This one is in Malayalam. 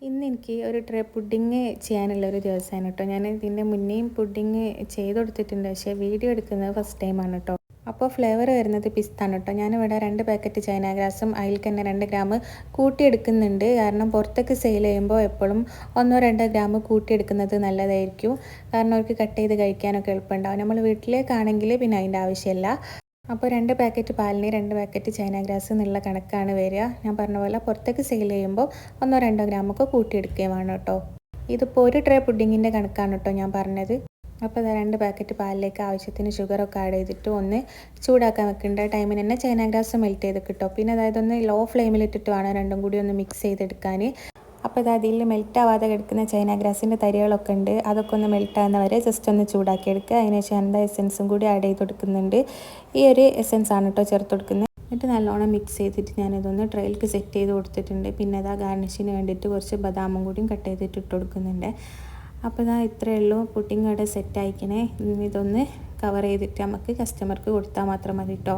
ഇന്ന് എനിക്ക് ഒരു ട്രേ പുഡിങ് ചെയ്യാനുള്ളൊരു ദിവസമാണ് കേട്ടോ. ഞാൻ ഇതിൻ്റെ മുന്നേയും പുഡിങ് ചെയ്ത് കൊടുത്തിട്ടുണ്ട്, പക്ഷേ വീഡിയോ എടുക്കുന്നത് ഫസ്റ്റ് ടൈമാണ് കേട്ടോ. അപ്പോൾ ഫ്ലേവർ വരുന്നത് പിസ്താണ് കേട്ടോ. ഞാനിവിടെ 2 പാക്കറ്റ് ചൈന ഗ്രാസും അതിൽ തന്നെ 2 ഗ്രാം കൂട്ടിയെടുക്കുന്നുണ്ട്. കാരണം പുറത്തേക്ക് സെയിൽ ചെയ്യുമ്പോൾ എപ്പോഴും 1-2 ഗ്രാം കൂട്ടിയെടുക്കുന്നത് നല്ലതായിരിക്കും. കാരണം അവർക്ക് കട്ട് ചെയ്ത് കഴിക്കാനൊക്കെ എളുപ്പമുണ്ടാവും. നമ്മൾ വീട്ടിലേക്കാണെങ്കിൽ പിന്നെ അതിൻ്റെ ആവശ്യമില്ല. അപ്പോൾ 2 പാക്കറ്റ് പാലിന് 2 പാക്കറ്റ് ചൈന ഗ്രാസ് എന്നുള്ള കണക്കാണ് വരിക. ഞാൻ പറഞ്ഞ പോലെ പുറത്തേക്ക് സെയിൽ ചെയ്യുമ്പോൾ 1-2 ഗ്രാമൊക്കെ കൂട്ടിയെടുക്കുകയും വേണം കേട്ടോ. ഇതിപ്പോൾ ഒരു ട്രേ പുഡിങ്ങിൻ്റെ കണക്കാണ് കേട്ടോ ഞാൻ പറഞ്ഞത്. അപ്പോൾ അത് 2 പാക്കറ്റ് പാലിലേക്ക് ആവശ്യത്തിന് ഷുഗറൊക്കെ ആഡ് ചെയ്തിട്ട് ഒന്ന് ചൂടാക്കാൻ വെക്കേണ്ട ടൈമിന് തന്നെ ചൈന ഗ്രാസ് മെൽറ്റ് ചെയ്ത് കിട്ടും. പിന്നെ അതായത് ഒന്ന് ലോ ഫ്ലെയിമിലിട്ടിട്ട് വേണം രണ്ടും കൂടി ഒന്ന് മിക്സ് ചെയ്തെടുക്കാൻ. അപ്പോൾ ഇത് അതിൽ മെൽറ്റ് ആവാതെ കിടക്കുന്ന ചൈന ഗ്രാസിൻ്റെ തരികളൊക്കെ ഉണ്ട്, അതൊക്കെ ഒന്ന് മെൽറ്റ് ആകുന്നവരെ ജസ്റ്റ് ഒന്ന് ചൂടാക്കി എടുക്കുക. അതിനുശേഷം എന്താ എസെൻസും കൂടി ആഡ് ചെയ്ത് കൊടുക്കുന്നുണ്ട്. ഈ ഒരു എസെൻസ് ആണ് കേട്ടോ ചേർത്ത് കൊടുക്കുന്നത്. എന്നിട്ട് നല്ലോണം മിക്സ് ചെയ്തിട്ട് ഞാനിതൊന്ന് ട്രെയിലേക്ക് സെറ്റ് ചെയ്ത് കൊടുത്തിട്ടുണ്ട്. പിന്നെ അതാ ഗാർണിഷിന് വേണ്ടിയിട്ട് കുറച്ച് ബദാമും കൂടിയും കട്ട് ചെയ്തിട്ട് ഇട്ട് കൊടുക്കുന്നുണ്ട്. അപ്പോൾ ഇതാ ഇത്രയേ ഉള്ളൂ, പുഡിങ് ഇവിടെ സെറ്റ് ആയിക്കണേ. ഇതൊന്ന് കവർ ചെയ്തിട്ട് നമുക്ക് കസ്റ്റമർക്ക് കൊടുത്താൽ മാത്രം മതി കേട്ടോ.